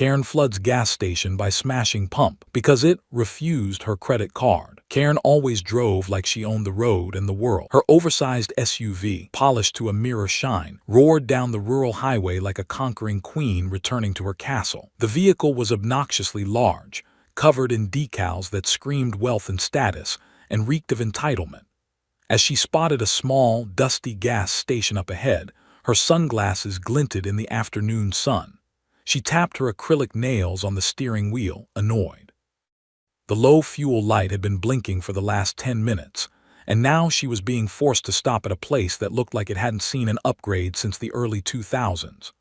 Karen floods gas station by smashing pump because it refused her credit card. Karen always drove like she owned the road and the world. Her oversized SUV, polished to a mirror shine, roared down the rural highway like a conquering queen returning to her castle. The vehicle was obnoxiously large, covered in decals that screamed wealth and status, and reeked of entitlement. As she spotted a small, dusty gas station up ahead, her sunglasses glinted in the afternoon sun. She tapped her acrylic nails on the steering wheel, annoyed. The low fuel light had been blinking for the last 10 minutes, and now she was being forced to stop at a place that looked like it hadn't seen an upgrade since the early 2000s.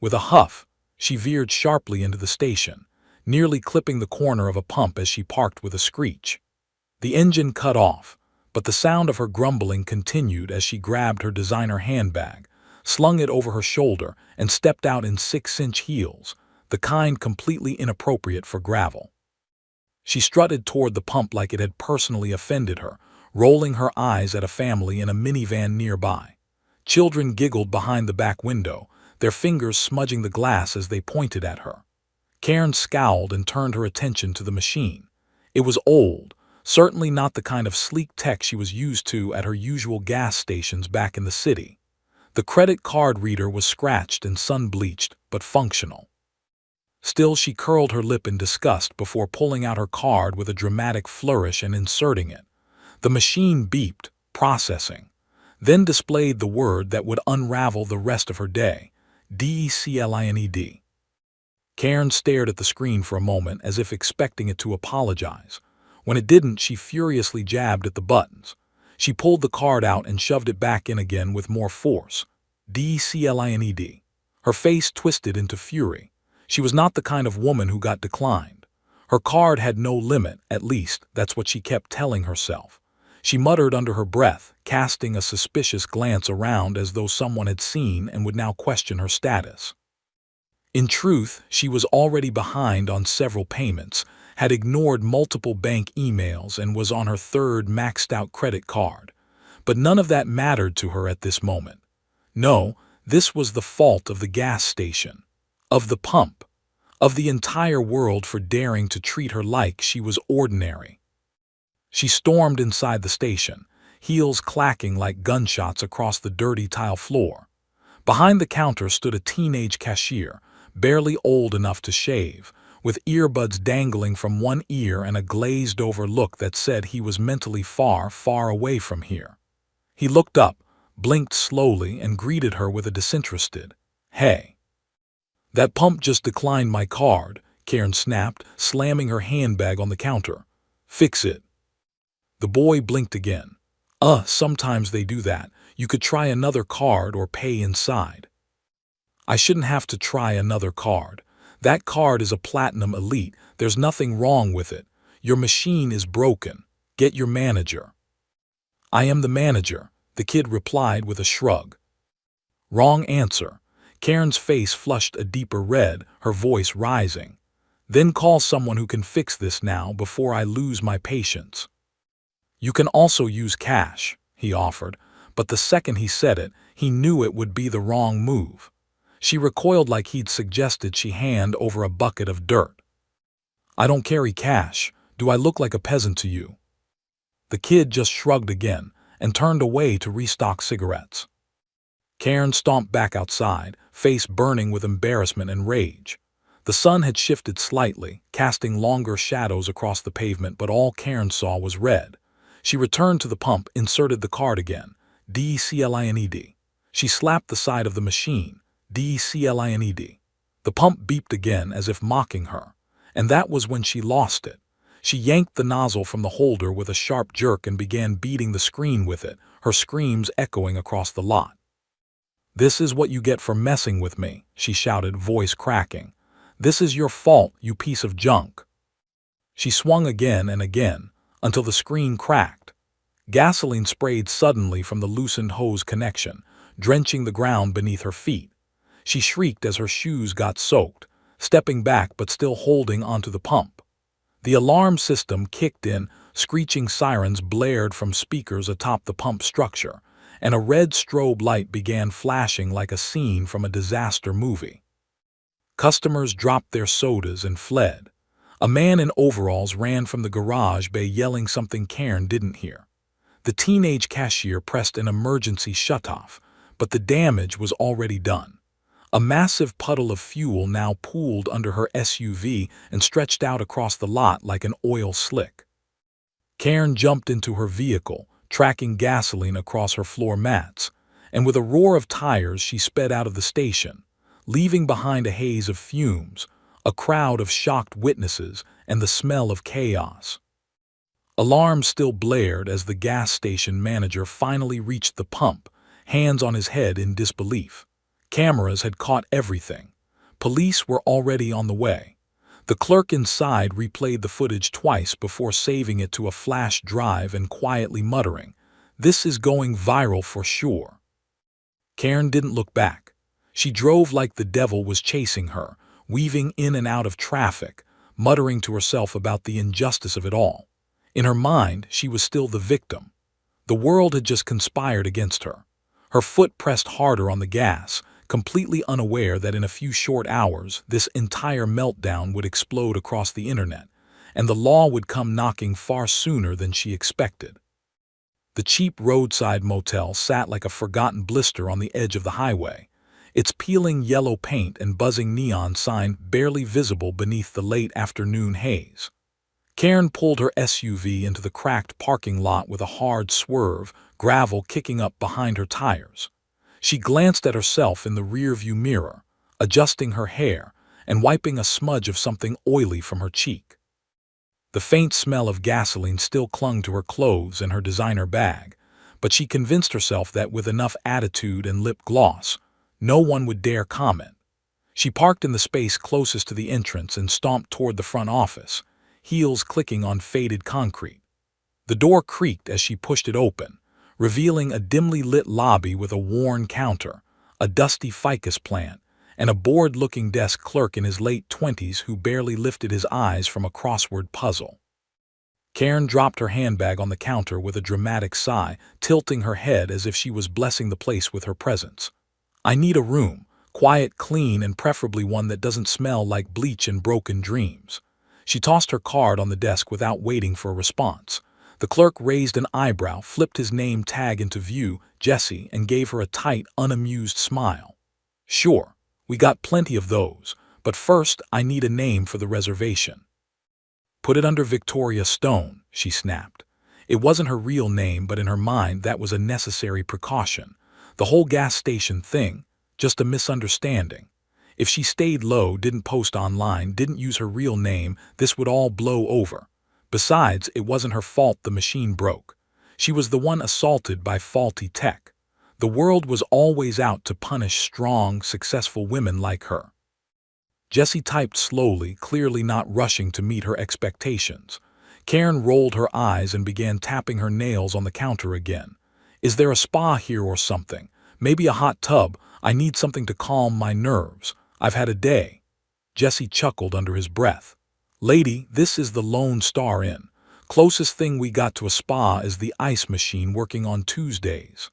With a huff, she veered sharply into the station, nearly clipping the corner of a pump as she parked with a screech. The engine cut off, but the sound of her grumbling continued as she grabbed her designer handbag, slung it over her shoulder, and stepped out in 6-inch heels, the kind completely inappropriate for gravel. She strutted toward the pump like it had personally offended her, rolling her eyes at a family in a minivan nearby. Children giggled behind the back window, their fingers smudging the glass as they pointed at her. Karen scowled and turned her attention to the machine. It was old, certainly not the kind of sleek tech she was used to at her usual gas stations back in the city. The credit card reader was scratched and sun-bleached, but functional. Still, she curled her lip in disgust before pulling out her card with a dramatic flourish and inserting it. The machine beeped, processing, then displayed the word that would unravel the rest of her day, DECLINED. Karen stared at the screen for a moment as if expecting it to apologize. When it didn't, she furiously jabbed at the buttons. She pulled the card out and shoved it back in again with more force. DECLINED. Her face twisted into fury. She was not the kind of woman who got declined. Her card had no limit, at least that's what she kept telling herself. She muttered under her breath, casting a suspicious glance around as though someone had seen and would now question her status. In truth, she was already behind on several payments, had ignored multiple bank emails, and was on her third maxed-out credit card. But none of that mattered to her at this moment. No, this was the fault of the gas station, of the pump, of the entire world for daring to treat her like she was ordinary. She stormed inside the station, heels clacking like gunshots across the dirty tile floor. Behind the counter stood a teenage cashier, barely old enough to shave, with earbuds dangling from one ear and a glazed-over look that said he was mentally far, far away from here. He looked up, blinked slowly, and greeted her with a disinterested, "Hey." "That pump just declined my card," Karen snapped, slamming her handbag on the counter. "Fix it." The boy blinked again. Sometimes they do that. You could try another card or pay inside." "I shouldn't have to try another card. That card is a Platinum Elite. There's nothing wrong with it. Your machine is broken. Get your manager." "I am the manager," the kid replied with a shrug. "Wrong answer." Karen's face flushed a deeper red, her voice rising. "Then call someone who can fix this now before I lose my patience." "You can also use cash," he offered, but the second he said it, he knew it would be the wrong move. She recoiled like he'd suggested she hand over a bucket of dirt. "I don't carry cash. Do I look like a peasant to you?" The kid just shrugged again and turned away to restock cigarettes. Karen stomped back outside, face burning with embarrassment and rage. The sun had shifted slightly, casting longer shadows across the pavement, but all Karen saw was red. She returned to the pump, inserted the card again, DECLINED. She slapped the side of the machine, DECLINED. The pump beeped again as if mocking her, and that was when she lost it. She yanked the nozzle from the holder with a sharp jerk and began beating the screen with it, her screams echoing across the lot. "This is what you get for messing with me," she shouted, voice cracking. "This is your fault, you piece of junk." She swung again and again, until the screen cracked. Gasoline sprayed suddenly from the loosened hose connection, drenching the ground beneath her feet. She shrieked as her shoes got soaked, stepping back but still holding onto the pump. The alarm system kicked in, screeching sirens blared from speakers atop the pump structure, and a red strobe light began flashing like a scene from a disaster movie. Customers dropped their sodas and fled. A man in overalls ran from the garage bay yelling something Karen didn't hear. The teenage cashier pressed an emergency shutoff, but the damage was already done. A massive puddle of fuel now pooled under her SUV and stretched out across the lot like an oil slick. Karen jumped into her vehicle, tracking gasoline across her floor mats, and with a roar of tires she sped out of the station, leaving behind a haze of fumes, a crowd of shocked witnesses, and the smell of chaos. Alarms still blared as the gas station manager finally reached the pump, hands on his head in disbelief. Cameras had caught everything. Police were already on the way. The clerk inside replayed the footage twice before saving it to a flash drive and quietly muttering, "This is going viral for sure." Karen didn't look back. She drove like the devil was chasing her, weaving in and out of traffic, muttering to herself about the injustice of it all. In her mind, she was still the victim. The world had just conspired against her. Her foot pressed harder on the gas, completely unaware that in a few short hours this entire meltdown would explode across the internet, and the law would come knocking far sooner than she expected. The cheap roadside motel sat like a forgotten blister on the edge of the highway, its peeling yellow paint and buzzing neon sign barely visible beneath the late afternoon haze. Karen pulled her SUV into the cracked parking lot with a hard swerve, gravel kicking up behind her tires. She glanced at herself in the rearview mirror, adjusting her hair and wiping a smudge of something oily from her cheek. The faint smell of gasoline still clung to her clothes and her designer bag, but she convinced herself that with enough attitude and lip gloss, no one would dare comment. She parked in the space closest to the entrance and stomped toward the front office, heels clicking on faded concrete. The door creaked as she pushed it open, revealing a dimly lit lobby with a worn counter, a dusty ficus plant, and a bored-looking desk clerk in his late 20s who barely lifted his eyes from a crossword puzzle. Karen dropped her handbag on the counter with a dramatic sigh, tilting her head as if she was blessing the place with her presence. "I need a room, quiet, clean, and preferably one that doesn't smell like bleach and broken dreams." She tossed her card on the desk without waiting for a response. The clerk raised an eyebrow, flipped his name tag into view, Jesse, and gave her a tight, unamused smile. "Sure, we got plenty of those, but first I need a name for the reservation." "Put it under Victoria Stone," she snapped. It wasn't her real name, but in her mind that was a necessary precaution. The whole gas station thing, just a misunderstanding. If she stayed low, didn't post online, didn't use her real name, this would all blow over. Besides, it wasn't her fault the machine broke. She was the one assaulted by faulty tech. The world was always out to punish strong, successful women like her. Jessie typed slowly, clearly not rushing to meet her expectations. Karen rolled her eyes and began tapping her nails on the counter again. "Is there a spa here or something? Maybe a hot tub. I need something to calm my nerves. I've had a day." Jesse chuckled under his breath. "Lady, this is the Lone Star Inn. Closest thing we got to a spa is the ice machine working on Tuesdays."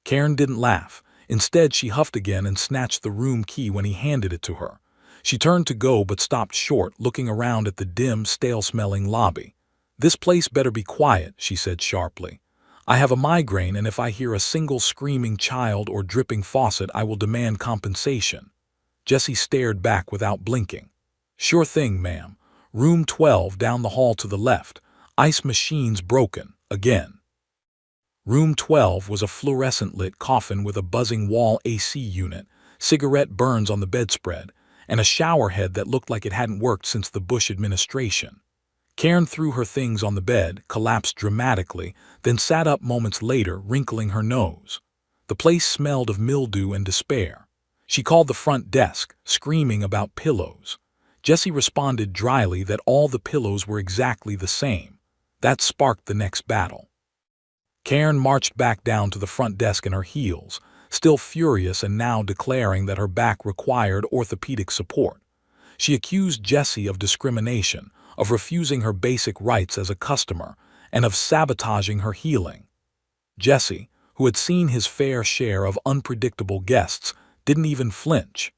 Karen didn't laugh. Instead, she huffed again and snatched the room key when he handed it to her. She turned to go but stopped short, looking around at the dim, stale-smelling lobby. "This place better be quiet," she said sharply. "I have a migraine, and if I hear a single screaming child or dripping faucet, I will demand compensation." Jessie stared back without blinking. "Sure thing, ma'am. Room 12 down the hall to the left. Ice machine's broken, again." Room 12 was a fluorescent-lit coffin with a buzzing wall AC unit, cigarette burns on the bedspread, and a shower head that looked like it hadn't worked since the Bush administration. Karen threw her things on the bed, collapsed dramatically, then sat up moments later, wrinkling her nose. The place smelled of mildew and despair. She called the front desk, screaming about pillows. Jessie responded dryly that all the pillows were exactly the same. That sparked the next battle. Karen marched back down to the front desk in her heels, still furious and now declaring that her back required orthopedic support. She accused Jessie of discrimination, of refusing her basic rights as a customer, and of sabotaging her healing. Jessie, who had seen his fair share of unpredictable guests, didn't even flinch.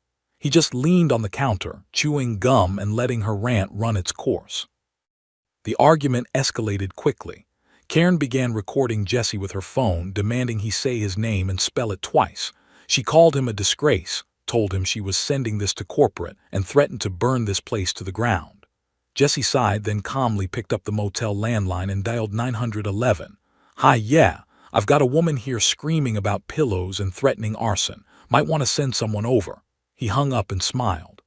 He just leaned on the counter, chewing gum and letting her rant run its course. The argument escalated quickly. Karen began recording Jesse with her phone, demanding he say his name and spell it twice. She called him a disgrace, told him she was sending this to corporate, and threatened to burn this place to the ground. Jesse sighed, then calmly picked up the motel landline and dialed 911. "Hi, yeah, I've got a woman here screaming about pillows and threatening arson. Might want to send someone over." He hung up and smiled.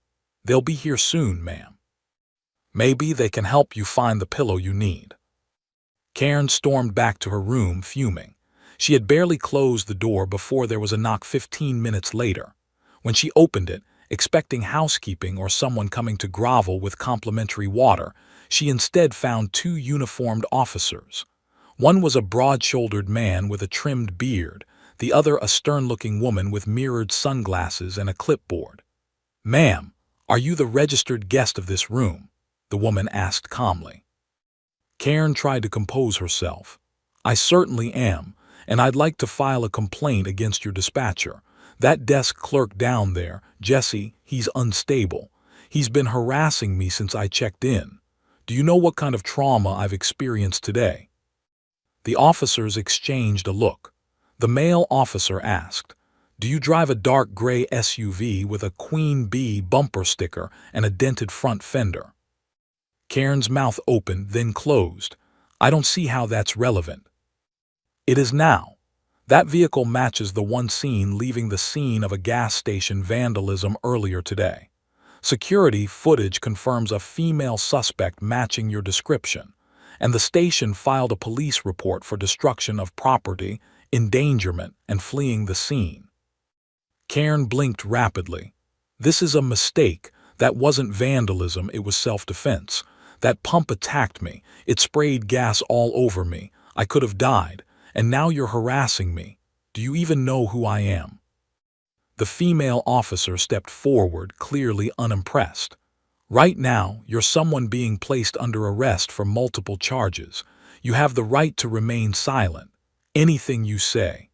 "They'll be here soon, ma'am. Maybe they can help you find the pillow you need." Karen stormed back to her room, fuming. She had barely closed the door before there was a knock 15 minutes later. When she opened it, expecting housekeeping or someone coming to grovel with complimentary water, she instead found two uniformed officers. One was a broad-shouldered man with a trimmed beard, the other a stern-looking woman with mirrored sunglasses and a clipboard. "Ma'am, are you the registered guest of this room?" the woman asked calmly. Karen tried to compose herself. "I certainly am, and I'd like to file a complaint against your dispatcher. That desk clerk down there, Jesse, he's unstable. He's been harassing me since I checked in. Do you know what kind of trauma I've experienced today?" The officers exchanged a look. The male officer asked, "Do you drive a dark gray SUV with a Queen Bee bumper sticker and a dented front fender?" Karen's mouth opened, then closed. "I don't see how that's relevant." "It is now. That vehicle matches the one seen leaving the scene of a gas station vandalism earlier today. Security footage confirms a female suspect matching your description, and the station filed a police report for destruction of property, endangerment, and fleeing the scene." Karen blinked rapidly. "This is a mistake. That wasn't vandalism, it was self-defense. That pump attacked me. It sprayed gas all over me. I could have died. And now you're harassing me. Do you even know who I am?" The female officer stepped forward, clearly unimpressed. "Right now, you're someone being placed under arrest for multiple charges. You have the right to remain silent. Anything you say."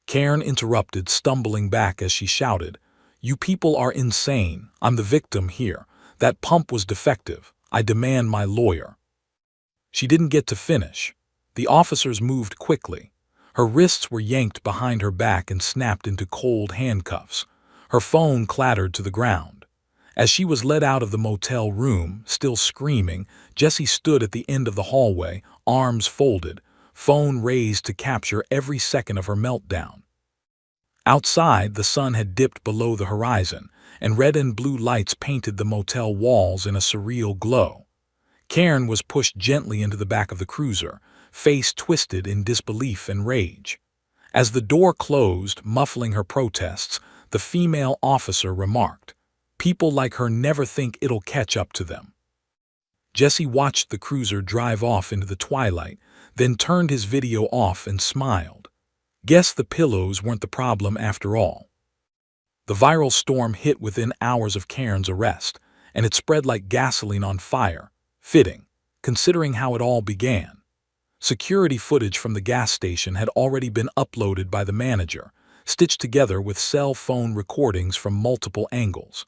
Karen interrupted, stumbling back as she shouted, "You people are insane. I'm the victim here. That pump was defective. I demand my lawyer." She didn't get to finish. The officers moved quickly. Her wrists were yanked behind her back and snapped into cold handcuffs. Her phone clattered to the ground. As she was led out of the motel room, still screaming, Jesse stood at the end of the hallway, arms folded, phone raised to capture every second of her meltdown. Outside, the sun had dipped below the horizon, and red and blue lights painted the motel walls in a surreal glow. Karen was pushed gently into the back of the cruiser, face twisted in disbelief and rage. As the door closed, muffling her protests, the female officer remarked, "People like her never think it'll catch up to them." Jesse watched the cruiser drive off into the twilight, then turned his video off and smiled. Guess the pillows weren't the problem after all. The viral storm hit within hours of Karen's arrest, and it spread like gasoline on fire. Fitting, considering how it all began. Security footage from the gas station had already been uploaded by the manager, stitched together with cell phone recordings from multiple angles.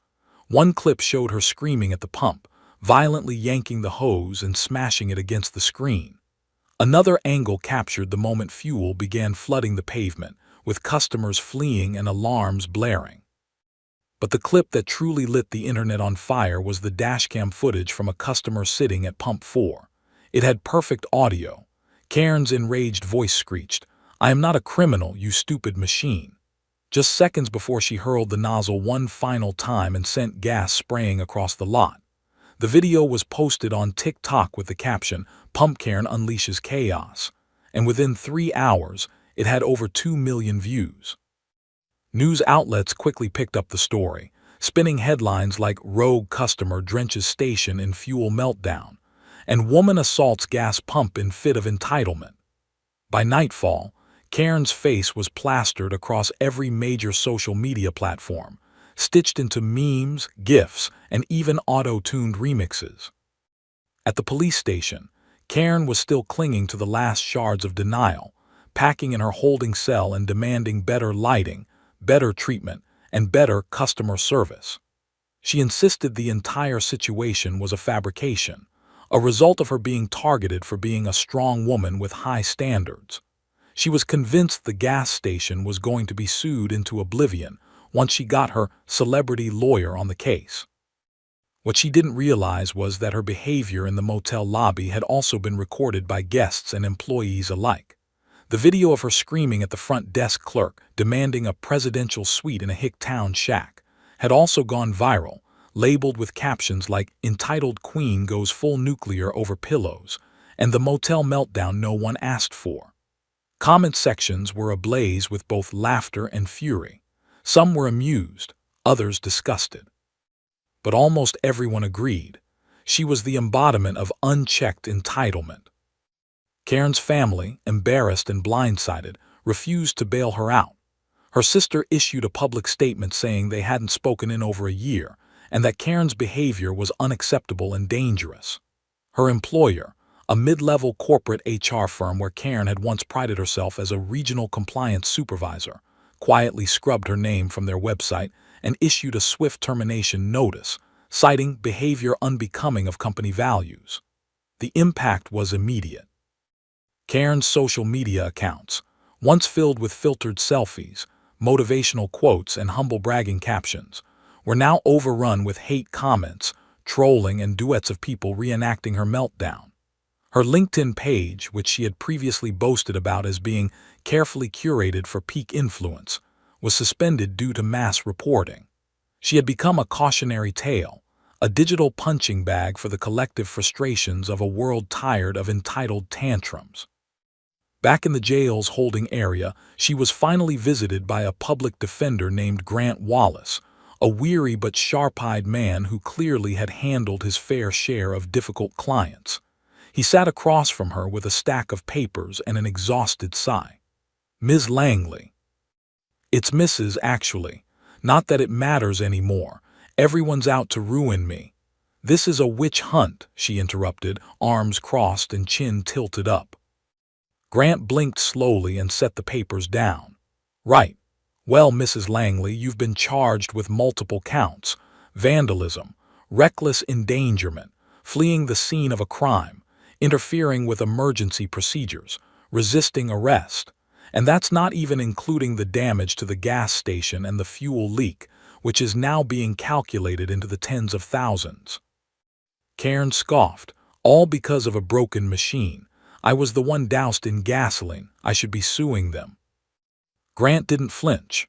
One clip showed her screaming at the pump, violently yanking the hose and smashing it against the screen. Another angle captured the moment fuel began flooding the pavement, with customers fleeing and alarms blaring. But the clip that truly lit the internet on fire was the dashcam footage from a customer sitting at pump 4. It had perfect audio. Karen's enraged voice screeched, "I am not a criminal, you stupid machine." Just seconds before she hurled the nozzle one final time and sent gas spraying across the lot. The video was posted on TikTok with the caption, "Pump Karen unleashes chaos," and within 3 hours, it had over 2 million views. News outlets quickly picked up the story, spinning headlines like "Rogue Customer Drenches Station in Fuel Meltdown," and "Woman Assaults Gas Pump in Fit of Entitlement." By nightfall, Karen's face was plastered across every major social media platform, stitched into memes, GIFs, and even auto-tuned remixes. At the police station, Karen was still clinging to the last shards of denial, packing in her holding cell and demanding better lighting, better treatment, and better customer service. She insisted the entire situation was a fabrication, a result of her being targeted for being a strong woman with high standards. She was convinced the gas station was going to be sued into oblivion once she got her celebrity lawyer on the case. What she didn't realize was that her behavior in the motel lobby had also been recorded by guests and employees alike. The video of her screaming at the front desk clerk, demanding a presidential suite in a hick town shack, had also gone viral, labeled with captions like "Entitled Queen goes full nuclear over pillows" and "The motel meltdown no one asked for." Comment sections were ablaze with both laughter and fury. Some were amused, others disgusted. But almost everyone agreed. She was the embodiment of unchecked entitlement. Karen's family, embarrassed and blindsided, refused to bail her out. Her sister issued a public statement saying they hadn't spoken in over a year and that Karen's behavior was unacceptable and dangerous. Her employer, a mid-level corporate HR firm where Karen had once prided herself as a regional compliance supervisor, quietly scrubbed her name from their website and issued a swift termination notice, citing behavior unbecoming of company values. The impact was immediate. Karen's social media accounts, once filled with filtered selfies, motivational quotes, and humble bragging captions, were now overrun with hate comments, trolling, and duets of people reenacting her meltdown. Her LinkedIn page, which she had previously boasted about as being carefully curated for peak influence, was suspended due to mass reporting. She had become a cautionary tale, a digital punching bag for the collective frustrations of a world tired of entitled tantrums. Back in the jail's holding area, she was finally visited by a public defender named Grant Wallace, a weary but sharp-eyed man who clearly had handled his fair share of difficult clients. He sat across from her with a stack of papers and an exhausted sigh. "Ms. Langley." "It's Mrs. actually. Not that it matters anymore. Everyone's out to ruin me." "This is a witch hunt," she interrupted, arms crossed and chin tilted up. Grant blinked slowly and set the papers down. "Right. Well, Mrs. Langley, you've been charged with multiple counts: vandalism, reckless endangerment, fleeing the scene of a crime, interfering with emergency procedures, resisting arrest. And that's not even including the damage to the gas station and the fuel leak, which is now being calculated into the tens of thousands." Karen scoffed, "All because of a broken machine. I was the one doused in gasoline. I should be suing them." Grant didn't flinch.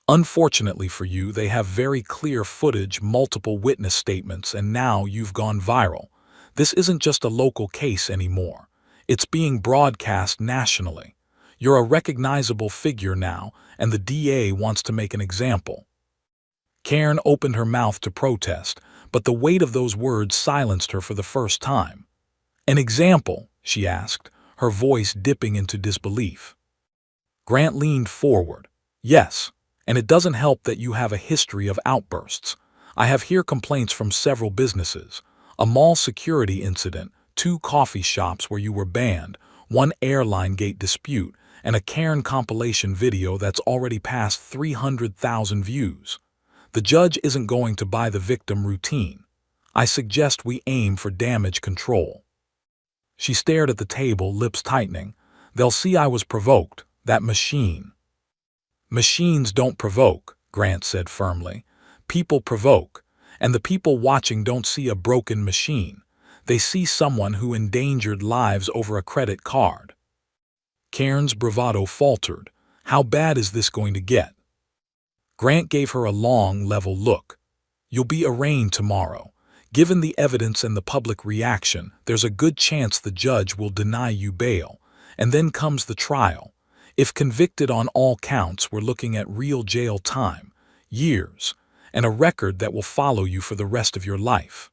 "Unfortunately for you, they have very clear footage, multiple witness statements, and now you've gone viral. This isn't just a local case anymore. It's being broadcast nationally. You're a recognizable figure now, and the DA wants to make an example." Karen opened her mouth to protest, but the weight of those words silenced her for the first time. "An example?" she asked, her voice dipping into disbelief. Grant leaned forward. "Yes, and it doesn't help that you have a history of outbursts. I have here complaints from several businesses: a mall security incident, 2 coffee shops where you were banned, 1 airline gate dispute, and a Karen compilation video that's already passed 300,000 views. The judge isn't going to buy the victim routine. I suggest we aim for damage control." She stared at the table, lips tightening. "They'll see I was provoked. That machine." "Machines don't provoke," Grant said firmly. "People provoke, and the people watching don't see a broken machine. They see someone who endangered lives over a credit card." Karen's bravado faltered. "How bad is this going to get?" Grant gave her a long, level look. "You'll be arraigned tomorrow. Given the evidence and the public reaction, there's a good chance the judge will deny you bail, and then comes the trial. If convicted on all counts, we're looking at real jail time, years, and a record that will follow you for the rest of your life."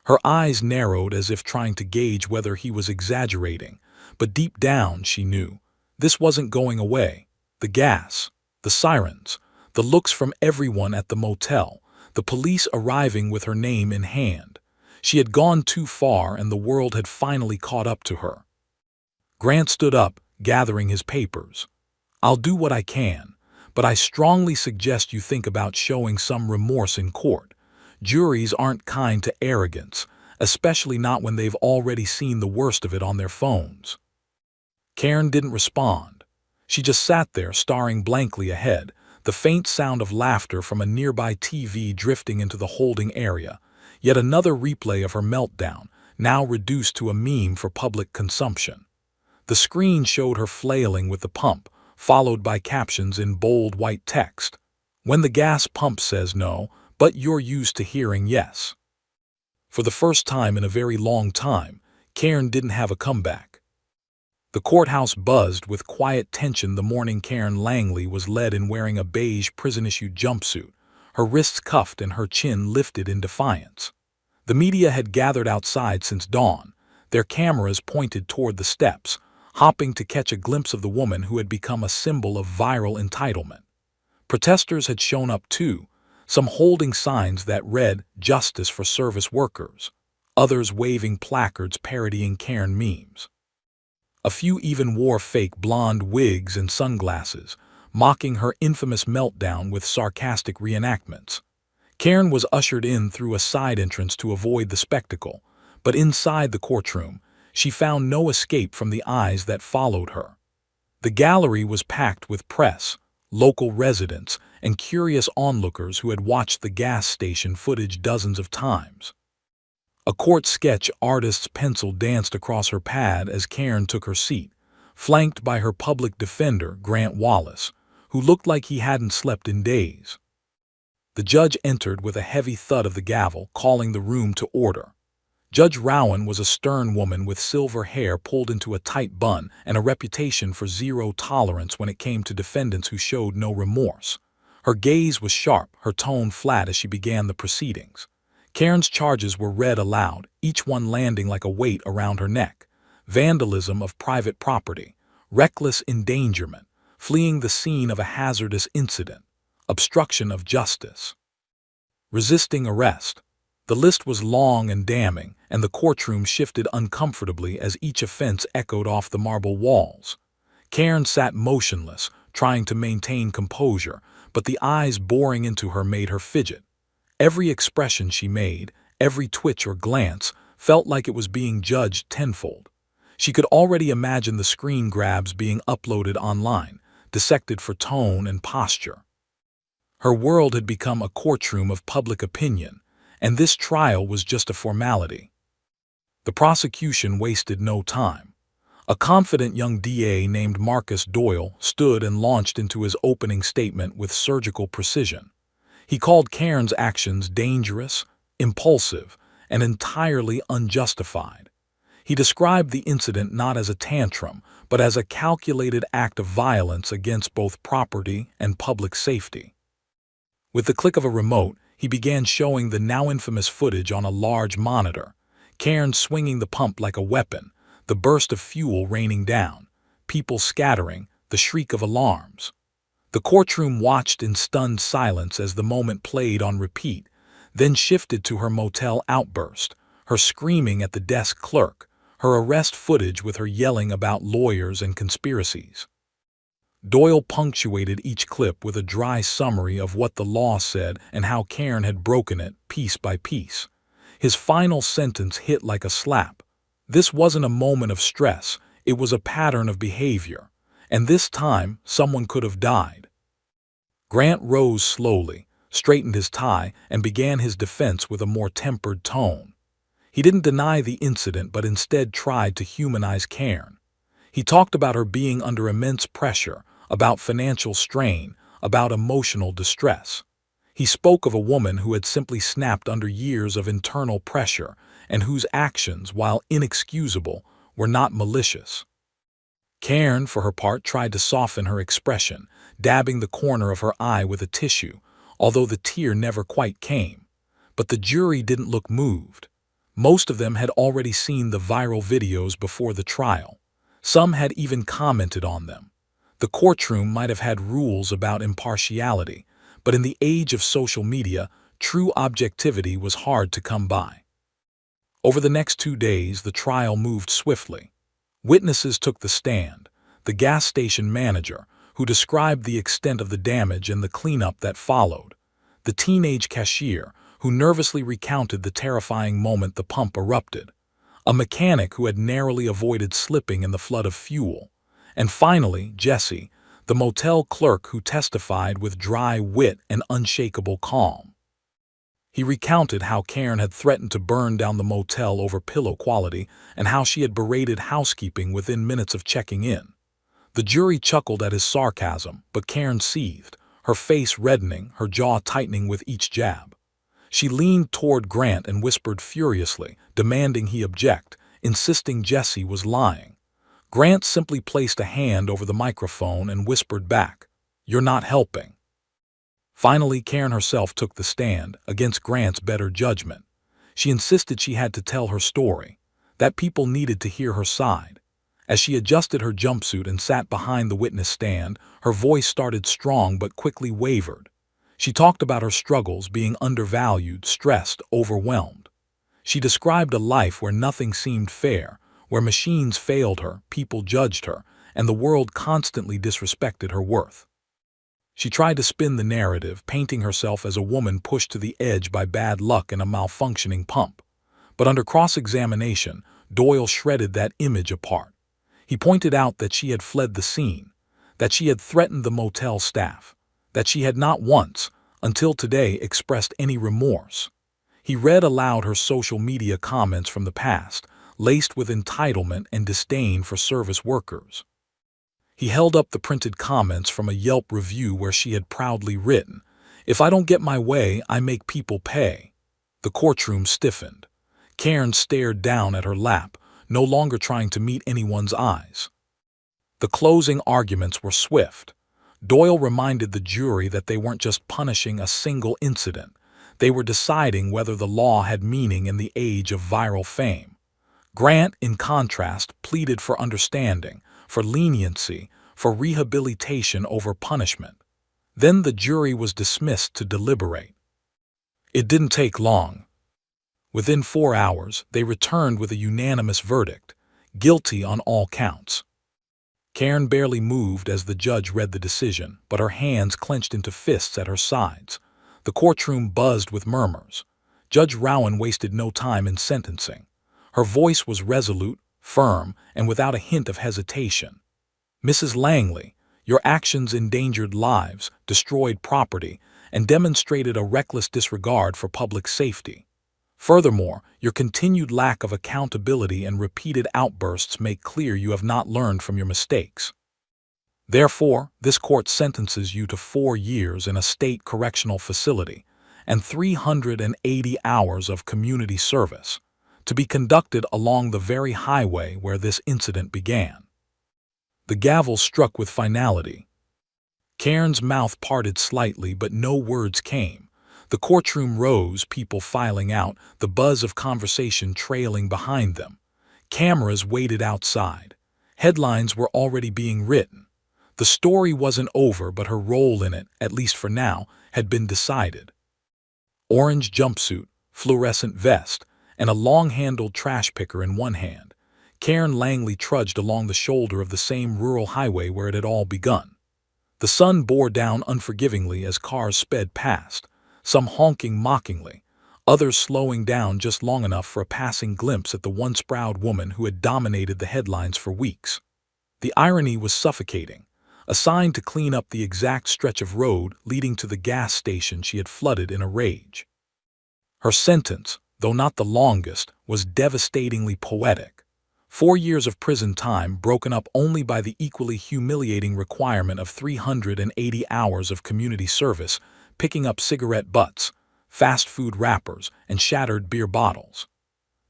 Her eyes narrowed as if trying to gauge whether he was exaggerating, but deep down she knew this wasn't going away. The gas, the sirens, the looks from everyone at the motel, the police arriving with her name in hand. She had gone too far and the world had finally caught up to her. Grant stood up, gathering his papers. "I'll do what I can, but I strongly suggest you think about showing some remorse in court. Juries aren't kind to arrogance, especially not when they've already seen the worst of it on their phones." Karen didn't respond. She just sat there, staring blankly ahead, the faint sound of laughter from a nearby TV drifting into the holding area. Yet another replay of her meltdown, now reduced to a meme for public consumption. The screen showed her flailing with the pump, followed by captions in bold white text. "When the gas pump says no, but you're used to hearing yes." For the first time in a very long time, Karen didn't have a comeback. The courthouse buzzed with quiet tension the morning Karen Langley was led in, wearing a beige prison-issue jumpsuit, her wrists cuffed and her chin lifted in defiance. The media had gathered outside since dawn, their cameras pointed toward the steps, hopping to catch a glimpse of the woman who had become a symbol of viral entitlement. Protesters had shown up too, some holding signs that read "Justice for Service Workers," others waving placards parodying Karen memes. A few even wore fake blonde wigs and sunglasses, mocking her infamous meltdown with sarcastic reenactments. Karen was ushered in through a side entrance to avoid the spectacle, but inside the courtroom, she found no escape from the eyes that followed her. The gallery was packed with press, local residents, and curious onlookers who had watched the gas station footage dozens of times. A court sketch artist's pencil danced across her pad as Karen took her seat, flanked by her public defender, Grant Wallace, who looked like he hadn't slept in days. The judge entered with a heavy thud of the gavel, calling the room to order. Judge Rowan was a stern woman with silver hair pulled into a tight bun and a reputation for zero tolerance when it came to defendants who showed no remorse. Her gaze was sharp, her tone flat as she began the proceedings. Karen's charges were read aloud, each one landing like a weight around her neck. Vandalism of private property, reckless endangerment, fleeing the scene of a hazardous incident, obstruction of justice, resisting arrest. The list was long and damning, and the courtroom shifted uncomfortably as each offense echoed off the marble walls. Karen sat motionless, trying to maintain composure, but the eyes boring into her made her fidget. Every expression she made, every twitch or glance, felt like it was being judged tenfold. She could already imagine the screen grabs being uploaded online, dissected for tone and posture. Her world had become a courtroom of public opinion, and this trial was just a formality. The prosecution wasted no time. A confident young DA named Marcus Doyle stood and launched into his opening statement with surgical precision. He called Karen's actions dangerous, impulsive, and entirely unjustified. He described the incident not as a tantrum, but as a calculated act of violence against both property and public safety. With the click of a remote, he began showing the now infamous footage on a large monitor. Karen swinging the pump like a weapon, the burst of fuel raining down, people scattering, the shriek of alarms. The courtroom watched in stunned silence as the moment played on repeat, then shifted to her motel outburst, her screaming at the desk clerk, her arrest footage with her yelling about lawyers and conspiracies. Doyle punctuated each clip with a dry summary of what the law said and how Karen had broken it, piece by piece. His final sentence hit like a slap. This wasn't a moment of stress, it was a pattern of behavior, and this time someone could have died. Grant rose slowly, straightened his tie, and began his defense with a more tempered tone. He didn't deny the incident but instead tried to humanize Karen. He talked about her being under immense pressure, about financial strain, about emotional distress. He spoke of a woman who had simply snapped under years of internal pressure and whose actions, while inexcusable, were not malicious. Karen, for her part, tried to soften her expression, dabbing the corner of her eye with a tissue, although the tear never quite came. But the jury didn't look moved. Most of them had already seen the viral videos before the trial. Some had even commented on them. The courtroom might have had rules about impartiality, but in the age of social media, true objectivity was hard to come by. Over the next 2 days, the trial moved swiftly. Witnesses took the stand. The gas station manager, who described the extent of the damage and the cleanup that followed. The teenage cashier, who nervously recounted the terrifying moment the pump erupted. A mechanic who had narrowly avoided slipping in the flood of fuel. And finally, Jesse, the motel clerk who testified with dry wit and unshakable calm. He recounted how Karen had threatened to burn down the motel over pillow quality and how she had berated housekeeping within minutes of checking in. The jury chuckled at his sarcasm, but Karen seethed, her face reddening, her jaw tightening with each jab. She leaned toward Grant and whispered furiously, demanding he object, insisting Jesse was lying. Grant simply placed a hand over the microphone and whispered back, "You're not helping." Finally, Karen herself took the stand, against Grant's better judgment. She insisted she had to tell her story, that people needed to hear her side. As she adjusted her jumpsuit and sat behind the witness stand, her voice started strong but quickly wavered. She talked about her struggles, being undervalued, stressed, overwhelmed. She described a life where nothing seemed fair, where machines failed her, people judged her, and the world constantly disrespected her worth. She tried to spin the narrative, painting herself as a woman pushed to the edge by bad luck and a malfunctioning pump. But under cross-examination, Doyle shredded that image apart. He pointed out that she had fled the scene, that she had threatened the motel staff, that she had not once, until today, expressed any remorse. He read aloud her social media comments from the past, laced with entitlement and disdain for service workers. He held up the printed comments from a Yelp review where she had proudly written, "If I don't get my way, I make people pay." The courtroom stiffened. Karen stared down at her lap, no longer trying to meet anyone's eyes. The closing arguments were swift. Doyle reminded the jury that they weren't just punishing a single incident. They were deciding whether the law had meaning in the age of viral fame. Grant, in contrast, pleaded for understanding, for leniency, for rehabilitation over punishment. Then the jury was dismissed to deliberate. It didn't take long. Within 4 hours, they returned with a unanimous verdict, guilty on all counts. Karen barely moved as the judge read the decision, but her hands clenched into fists at her sides. The courtroom buzzed with murmurs. Judge Rowan wasted no time in sentencing. Her voice was resolute, firm, and without a hint of hesitation. "Mrs. Langley, your actions endangered lives, destroyed property, and demonstrated a reckless disregard for public safety. Furthermore, your continued lack of accountability and repeated outbursts make clear you have not learned from your mistakes. Therefore, this court sentences you to 4 years in a state correctional facility and 380 hours of community service, to be conducted along the very highway where this incident began." The gavel struck with finality. Karen's mouth parted slightly, but no words came. The courtroom rose, people filing out, the buzz of conversation trailing behind them. Cameras waited outside. Headlines were already being written. The story wasn't over, but her role in it, at least for now, had been decided. Orange jumpsuit, fluorescent vest, and a long-handled trash picker in one hand, Karen Langley trudged along the shoulder of the same rural highway where it had all begun. The sun bore down unforgivingly as cars sped past, some honking mockingly, others slowing down just long enough for a passing glimpse at the once proud woman who had dominated the headlines for weeks. The irony was suffocating. Assigned to clean up the exact stretch of road leading to the gas station she had flooded in a rage. Her sentence, though not the longest, was devastatingly poetic. 4 years of prison time broken up only by the equally humiliating requirement of 380 hours of community service, picking up cigarette butts, fast food wrappers, and shattered beer bottles.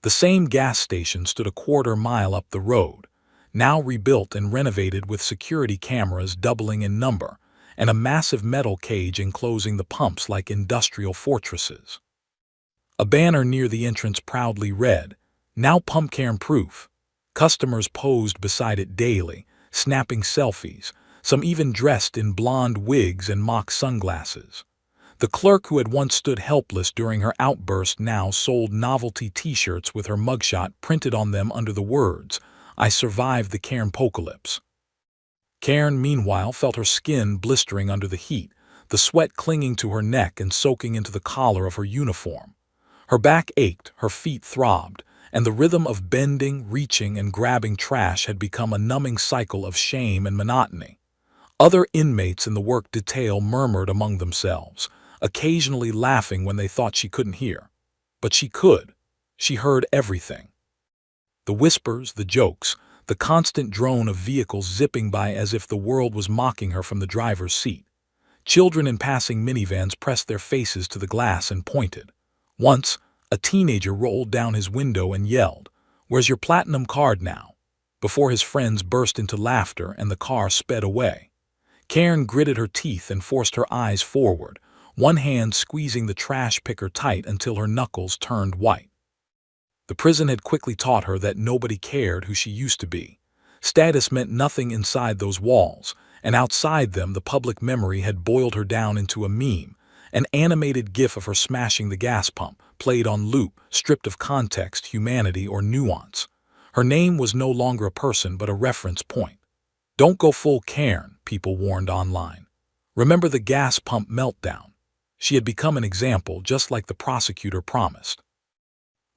The same gas station stood a quarter-mile up the road, now rebuilt and renovated with security cameras doubling in number, and a massive metal cage enclosing the pumps like industrial fortresses. A banner near the entrance proudly read, "Now pump Karen proof." Customers posed beside it daily, snapping selfies, some even dressed in blonde wigs and mock sunglasses. The clerk who had once stood helpless during her outburst now sold novelty t-shirts with her mugshot printed on them under the words, "I survived the Karenpocalypse." Karen, meanwhile, felt her skin blistering under the heat, the sweat clinging to her neck and soaking into the collar of her uniform. Her back ached, her feet throbbed, and the rhythm of bending, reaching, and grabbing trash had become a numbing cycle of shame and monotony. Other inmates in the work detail murmured among themselves, occasionally laughing when they thought she couldn't hear. But she could. She heard everything. The whispers, the jokes, the constant drone of vehicles zipping by as if the world was mocking her from the driver's seat. Children in passing minivans pressed their faces to the glass and pointed. Once, a teenager rolled down his window and yelled, "Where's your platinum card now?" before his friends burst into laughter and the car sped away. Karen gritted her teeth and forced her eyes forward, one hand squeezing the trash picker tight until her knuckles turned white. The prison had quickly taught her that nobody cared who she used to be. Status meant nothing inside those walls, and outside them the public memory had boiled her down into a meme, an animated gif of her smashing the gas pump, played on loop, stripped of context, humanity, or nuance. Her name was no longer a person but a reference point. Don't go full Karen, people warned online. Remember the gas pump meltdown. She had become an example, just like the prosecutor promised.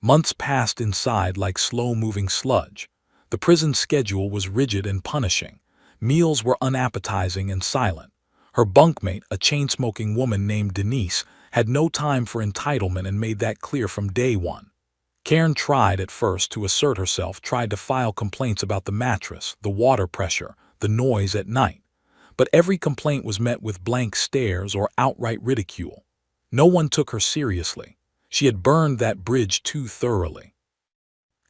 Months passed inside like slow-moving sludge. The prison schedule was rigid and punishing. Meals were unappetizing and silent. Her bunkmate, a chain-smoking woman named Denise, had no time for entitlement and made that clear from day one. Karen tried at first to assert herself, tried to file complaints about the mattress, the water pressure, the noise at night. But every complaint was met with blank stares or outright ridicule. No one took her seriously. She had burned that bridge too thoroughly.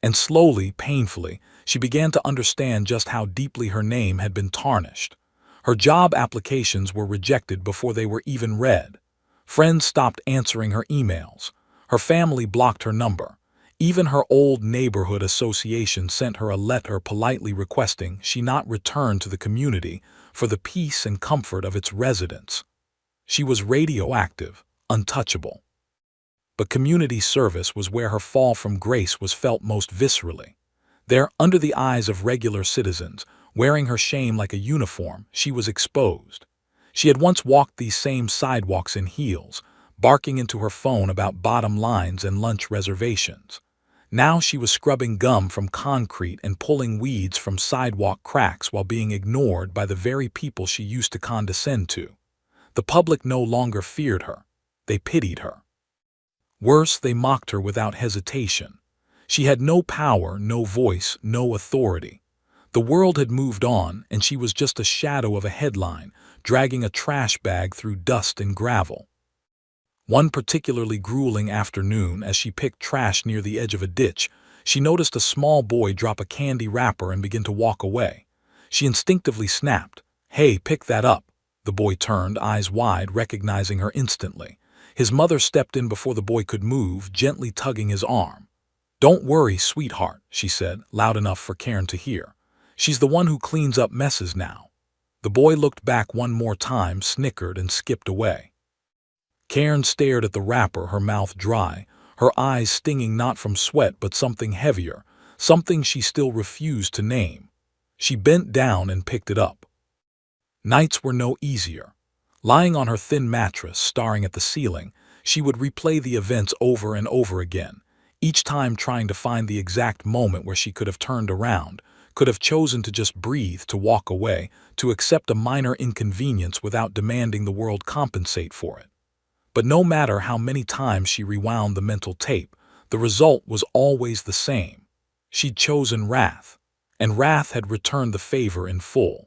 And slowly, painfully, she began to understand just how deeply her name had been tarnished. Her job applications were rejected before they were even read. Friends stopped answering her emails. Her family blocked her number. Even her old neighborhood association sent her a letter politely requesting she not return to the community for the peace and comfort of its residents. She was radioactive, untouchable. But community service was where her fall from grace was felt most viscerally. There, under the eyes of regular citizens, wearing her shame like a uniform, she was exposed. She had once walked these same sidewalks in heels, barking into her phone about bottom lines and lunch reservations. Now she was scrubbing gum from concrete and pulling weeds from sidewalk cracks while being ignored by the very people she used to condescend to. The public no longer feared her. They pitied her. Worse, they mocked her without hesitation. She had no power, no voice, no authority. The world had moved on, and she was just a shadow of a headline, dragging a trash bag through dust and gravel. One particularly grueling afternoon, as she picked trash near the edge of a ditch, she noticed a small boy drop a candy wrapper and begin to walk away. She instinctively snapped, "Hey, pick that up." The boy turned, eyes wide, recognizing her instantly. His mother stepped in before the boy could move, gently tugging his arm. "Don't worry, sweetheart," she said, loud enough for Karen to hear. "She's the one who cleans up messes now." The boy looked back one more time, snickered, and skipped away. Karen stared at the wrapper, her mouth dry, her eyes stinging not from sweat but something heavier, something she still refused to name. She bent down and picked it up. Nights were no easier. Lying on her thin mattress, staring at the ceiling, she would replay the events over and over again, each time trying to find the exact moment where she could have turned around, could have chosen to just breathe, to walk away, to accept a minor inconvenience without demanding the world compensate for it. But no matter how many times she rewound the mental tape, the result was always the same. She'd chosen wrath, and wrath had returned the favor in full.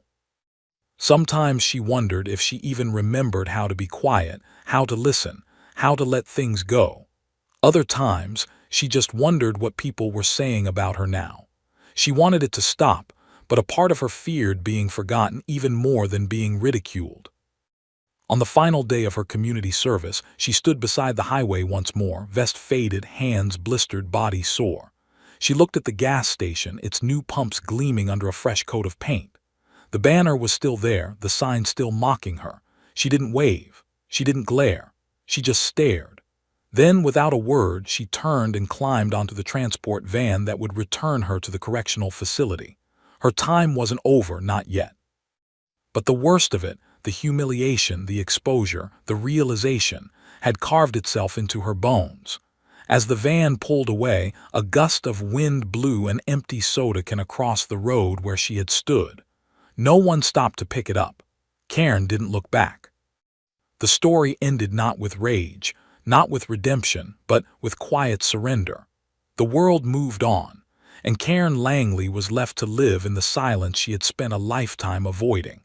Sometimes she wondered if she even remembered how to be quiet, how to listen, how to let things go. Other times, she just wondered what people were saying about her now. She wanted it to stop, but a part of her feared being forgotten even more than being ridiculed. On the final day of her community service, she stood beside the highway once more, vest faded, hands blistered, body sore. She looked at the gas station, its new pumps gleaming under a fresh coat of paint. The banner was still there, the sign still mocking her. She didn't wave. She didn't glare. She just stared. Then, without a word, she turned and climbed onto the transport van that would return her to the correctional facility. Her time wasn't over, not yet. But the worst of it, the humiliation, the exposure, the realization, had carved itself into her bones. As the van pulled away, a gust of wind blew an empty soda can across the road where she had stood. No one stopped to pick it up. Karen didn't look back. The story ended not with rage, not with redemption, but with quiet surrender. The world moved on, and Karen Langley was left to live in the silence she had spent a lifetime avoiding.